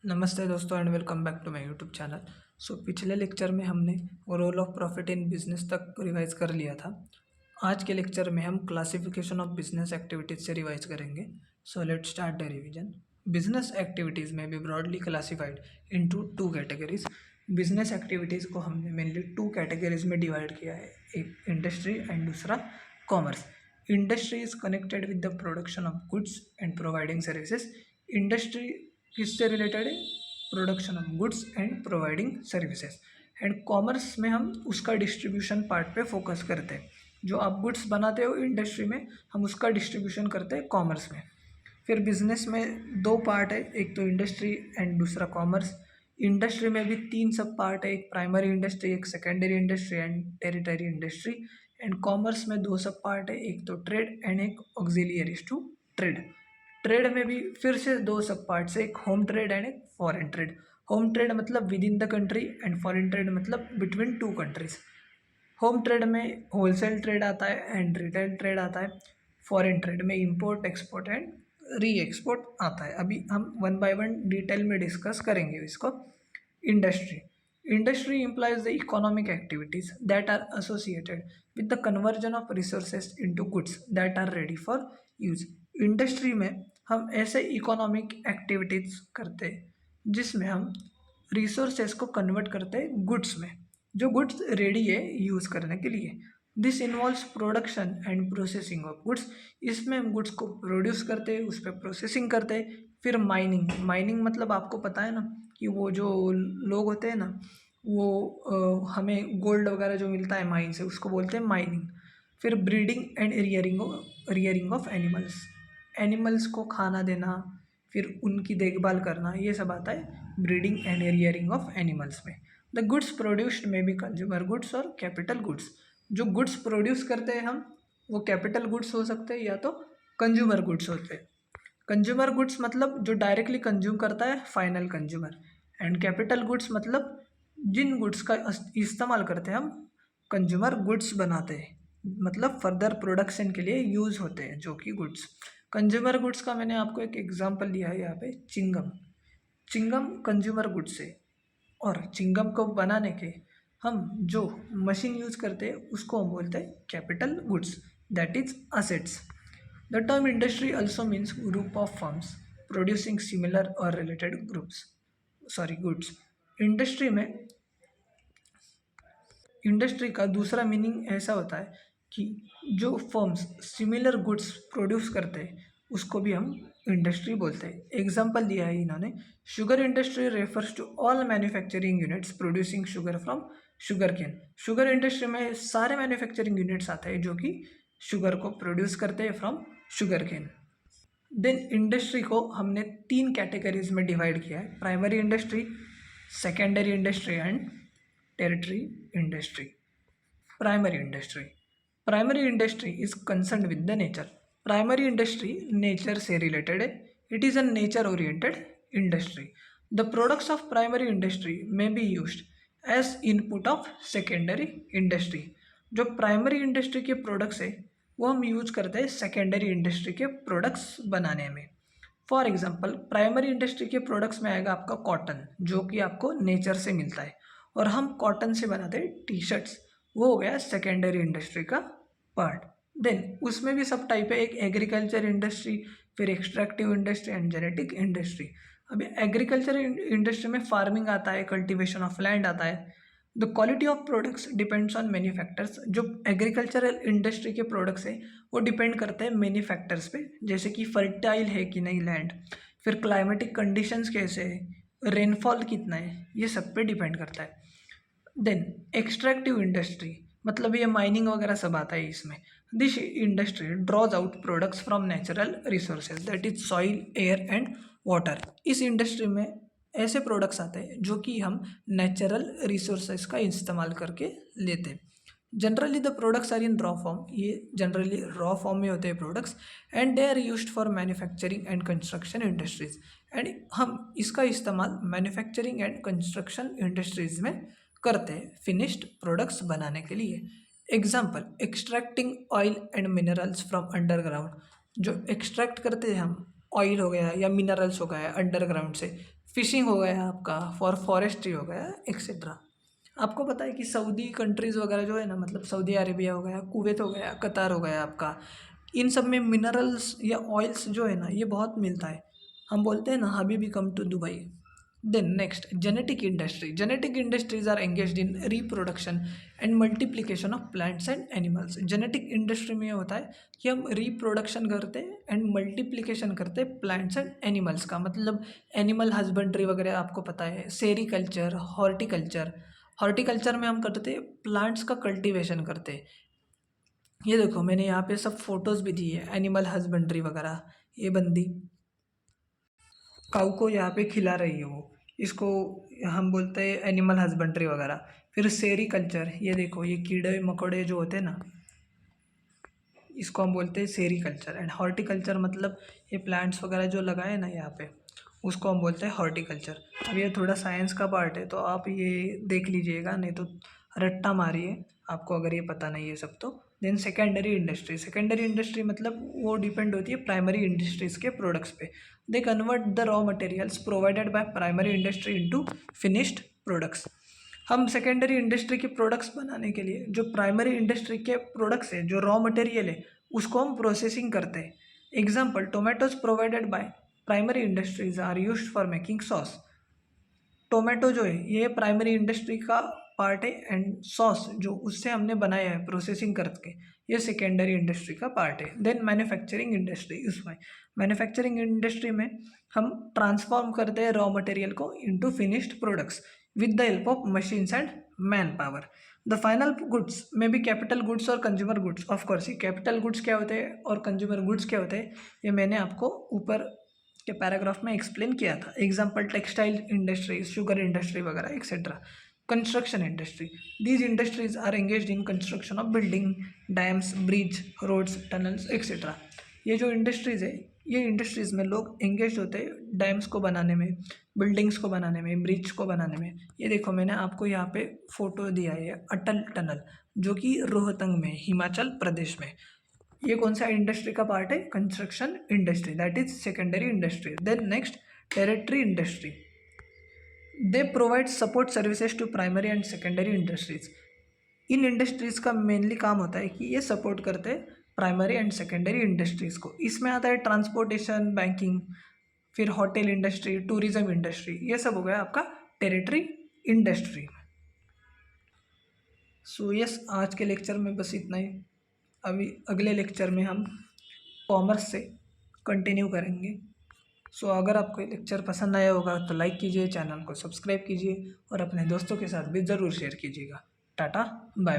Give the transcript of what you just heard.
नमस्ते दोस्तों and welcome back to my YouTube channel. पिछले लेक्चर में हमने role of profit in business तक रिवाइज कर लिया था। आज के लेक्चर में हम क्लासिफिकेशन ऑफ बिजनेस एक्टिविटीज से रिवाइज करेंगे। Let's start the revision. Business activities में be broadly classified into two categories. Business activities को हमने मेनली टू कैटेगरीज में डिवाइड किया है, एक इंडस्ट्री एंड दूसरा commerce. Industry is connected with the production of goods and providing services. Industry किससे related है? Production of goods and providing services. And commerce में हम उसका डिस्ट्रीब्यूशन पार्ट पे फोकस करते हैं। जो आप गुड्स बनाते हो इंडस्ट्री में, हम उसका डिस्ट्रीब्यूशन करते हैं कॉमर्स में। फिर बिजनेस में दो पार्ट है, एक तो इंडस्ट्री एंड दूसरा कॉमर्स। इंडस्ट्री में भी तीन सब पार्ट है, एक प्राइमरी इंडस्ट्री, एक secondary industry and tertiary industry. And commerce में दो सब पार्ट है, एक तो ट्रेड एंड एक ऑक्सिलियरीज टू ट्रेड। ट्रेड में भी फिर से दो सब पार्ट्स है, एक होम ट्रेड एंड एक फॉरेन ट्रेड। होम ट्रेड मतलब with in the country and foreign trade मतलब between two countries. Home trade में होलसेल ट्रेड आता है एंड रिटेल ट्रेड आता है। फॉरेन ट्रेड में import export and re export आता है। अभी हम वन बाय वन डिटेल में डिस्कस करेंगे इसको। Industry industry implies the economic activities that are associated with the conversion of resources into goods that are ready for use। Industry में हम ऐसे इकोनॉमिक एक्टिविटीज़ करते हैं जिसमें हम रिसोर्सेज को कन्वर्ट करते हैं गुड्स में, जो गुड्स रेडी है यूज़ करने के लिए। This involves production and processing of goods. इसमें हम गुड्स को प्रोड्यूस करते हैं, उस पर प्रोसेसिंग करते हैं। फिर माइनिंग माइनिंग मतलब आपको पता है ना कि वो जो लोग होते हैं ना, वो हमें गोल्ड वगैरह जो मिलता है माइन से, उसको बोलते हैं माइनिंग। फिर breeding and rearing of animals. Animals को खाना देना, फिर उनकी देखभाल करना, ये सब आता है breeding and rearing of animals में। द गुड्स प्रोड्यूस्ड में भी कंज्यूमर गुड्स और कैपिटल गुड्स। जो गुड्स प्रोड्यूस करते हैं हम, वो कैपिटल गुड्स हो सकते हैं या तो कंज्यूमर गुड्स होते हैं। कंज्यूमर गुड्स मतलब जो डायरेक्टली कंज्यूम करता है final consumer, and capital goods मतलब जिन गुड्स का इस्तेमाल करते हैं हम कंज्यूमर गुड्स बनाते हैं, मतलब फर्दर प्रोडक्शन के लिए यूज़ होते हैं जो कि गुड्स। कंज्यूमर गुड्स का मैंने आपको एक एग्जांपल दिया है यहाँ पे, चिंगम। चिंगम कंज्यूमर गुड्स है, और चिंगम को बनाने के हम जो मशीन यूज़ करते हैं उसको हम बोलते हैं capital goods, that is assets. The term industry also means group of firms producing similar और रिलेटेड गुड्स। इंडस्ट्री में इंडस्ट्री का दूसरा मीनिंग ऐसा होता है कि जो फर्म्स सिमिलर गुड्स प्रोड्यूस करते हैं उसको भी हम इंडस्ट्री बोलते हैं। एग्जाम्पल दिया है इन्होंने, sugar industry refers to all manufacturing units producing sugar from sugar cane. Sugar industry में सारे मैन्युफैक्चरिंग यूनिट्स आते हैं जो कि शुगर को प्रोड्यूस करते हैं from sugar cane. Then industry को हमने तीन कैटेगरीज में डिवाइड किया है, primary industry, secondary industry and tertiary industry. Primary industry is concern with the nature. Primary industry nature से रिलेटेड है, it is a nature oriented industry. The products of primary industry में be used as input of secondary industry. जो primary industry के products है वो हम use करते हैं सेकेंडरी इंडस्ट्री के प्रोडक्ट्स बनाने में। फॉर एग्जांपल, प्राइमरी इंडस्ट्री के प्रोडक्ट्स में आएगा आपका कॉटन, जो कि आपको नेचर से मिलता है और हम कॉटन से बनाते हैं टी शर्ट्स, वो हो गया सेकेंडरी इंडस्ट्री का पार्ट। देन उसमें भी सब टाइप है, एक एग्रीकल्चर इंडस्ट्री, फिर extractive industry and genetic industry. अभी एग्रीकल्चर इंडस्ट्री में फार्मिंग आता है, कल्टीवेशन ऑफ लैंड आता है। The quality of products depends on many factors. जो एग्रीकल्चरल इंडस्ट्री के प्रोडक्ट्स हैं वो डिपेंड करते हैं मैनी फैक्टर्स पे, जैसे कि फर्टाइल है कि नहीं लैंड, फिर क्लाइमेटिक कंडीशंस कैसे है, रेनफॉल कितना है, ये सब पे डिपेंड करता है। देन एक्सट्रैक्टिव इंडस्ट्री मतलब ये माइनिंग वगैरह सब आता है इसमें। This industry draws out products from natural resources, that is soil, air and water. इस इंडस्ट्री में ऐसे प्रोडक्ट्स आते हैं जो कि हम नेचुरल रिसोर्सेज का इस्तेमाल करके लेते हैं। Generally the products are in raw form, ये जनरली रॉ फॉर्म में होते हैं products, and they are used for manufacturing and construction industries. And हम इसका इस्तेमाल मैन्युफैक्चरिंग एंड कंस्ट्रक्शन इंडस्ट्रीज में करते हैं फिनिश्ड प्रोडक्ट्स बनाने के लिए। Example, extracting oil and minerals from underground. जो एक्सट्रैक्ट करते हैं हम, ऑयल हो गया या मिनरल्स हो गया अंडरग्राउंड से, फिशिंग हो गया आपका, फॉरेस्ट्री हो गया, एक्सेट्रा। आपको पता है कि सऊदी कंट्रीज़ वगैरह जो है ना, मतलब सऊदी अरेबिया हो गया, कुवैत हो गया, कतार हो गया आपका, इन सब में मिनरल्स या ऑयल्स जो है ना ये बहुत मिलता है। हम बोलते हैं ना हबीबी come to Dubai. Then next, genetic industry. Genetic industries are engaged in reproduction and multiplication of plants and animals. Genetic industry में ये होता है कि हम रिप्रोडक्शन करते हैं एंड मल्टीप्लिकेशन करते हैं प्लांट्स एंड एनिमल्स का, मतलब एनिमल हस्बेंड्री वगैरह आपको पता है, सेरीकल्चर, हॉर्टिकल्चर। हॉर्टिकल्चर में हम करते हैं प्लांट्स का कल्टीवेशन करते हैं। ये देखो मैंने यहाँ पे सब फोटोज़ भी दी है, एनिमल हस्बेंड्री वगैरह। ये बंदी काऊ को यहाँ पे खिला रही है, वो इसको हम बोलते हैं एनिमल हस्बेंड्री वगैरह। फिर सेरीकल्चर, ये देखो ये कीड़े मकोड़े जो होते हैं ना, इसको हम बोलते हैं सेरीकल्चर। एंड हॉर्टिकल्चर मतलब ये प्लांट्स वगैरह जो लगाए ना यहाँ पे, उसको हम बोलते हैं हॉर्टिकल्चर। अब ये थोड़ा साइंस का पार्ट है तो आप ये देख लीजिएगा, नहीं तो रट्टा मारिए आपको अगर ये पता नहीं है सब तो। Then secondary industry. Secondary industry मतलब वो डिपेंड होती है प्राइमरी इंडस्ट्रीज़ के प्रोडक्ट्स पे। They convert the raw materials provided by primary industry into finished products. हम सेकेंडरी इंडस्ट्री के प्रोडक्ट्स बनाने के लिए जो प्राइमरी इंडस्ट्री के प्रोडक्ट्स है, जो रॉ मटेरियल है, उसको हम प्रोसेसिंग करते हैं। Example, tomatoes provided by primary industries are used for making sauce. Tomato जो है ये प्राइमरी इंडस्ट्री का पार्ट है, एंड सॉस जो उससे हमने बनाया है प्रोसेसिंग करके, ये सेकेंडरी इंडस्ट्री का पार्ट है। Then manufacturing industry. उसमें मैन्युफैक्चरिंग इंडस्ट्री में हम ट्रांसफॉर्म करते हैं रॉ मटेरियल को into finished products with the help of machines and manpower. The final goods में भी कैपिटल गुड्स और कंज्यूमर गुड्स। ऑफ कोर्स ये कैपिटल गुड्स क्या होते हैं और कंज्यूमर गुड्स क्या होते हैं ये मैंने आपको ऊपर के पैराग्राफ में एक्सप्लेन किया था। Example, textile industry, sugar industry वगैरह etcetera. Construction industry. These industries are engaged in construction of building, dams, bridge, roads, tunnels etcetera. ये जो इंडस्ट्रीज़ है, ये इंडस्ट्रीज़ में लोग एंगेज होते हैं डैम्स को बनाने में, बिल्डिंग्स को बनाने में, ब्रिज को बनाने में। ये देखो मैंने आपको यहाँ पे फोटो दिया है अटल टनल, जो कि रोहतंग में, हिमाचल प्रदेश में। ये कौन सा इंडस्ट्री का पार्ट है? Construction industry, that is secondary industry. Then next, tertiary industry. They provide support services to primary and secondary industries. इन इंडस्ट्रीज़ का मेनली काम होता है कि ये सपोर्ट करते हैं प्राइमरी एंड सेकेंडरी इंडस्ट्रीज़ को। इसमें आता है ट्रांसपोर्टेशन, बैंकिंग, फिर होटल इंडस्ट्री, टूरिज्म इंडस्ट्री, ये सब हो गया आपका टेरिटरी इंडस्ट्री। सो यस, आज के लेक्चर में बस इतना ही। अभी अगले लेक्चर में हम कॉमर्स से कंटिन्यू करेंगे। सो अगर आपको ये लेक्चर पसंद आया होगा तो लाइक कीजिए, चैनल को सब्सक्राइब कीजिए और अपने दोस्तों के साथ भी ज़रूर शेयर कीजिएगा। टाटा, बाय।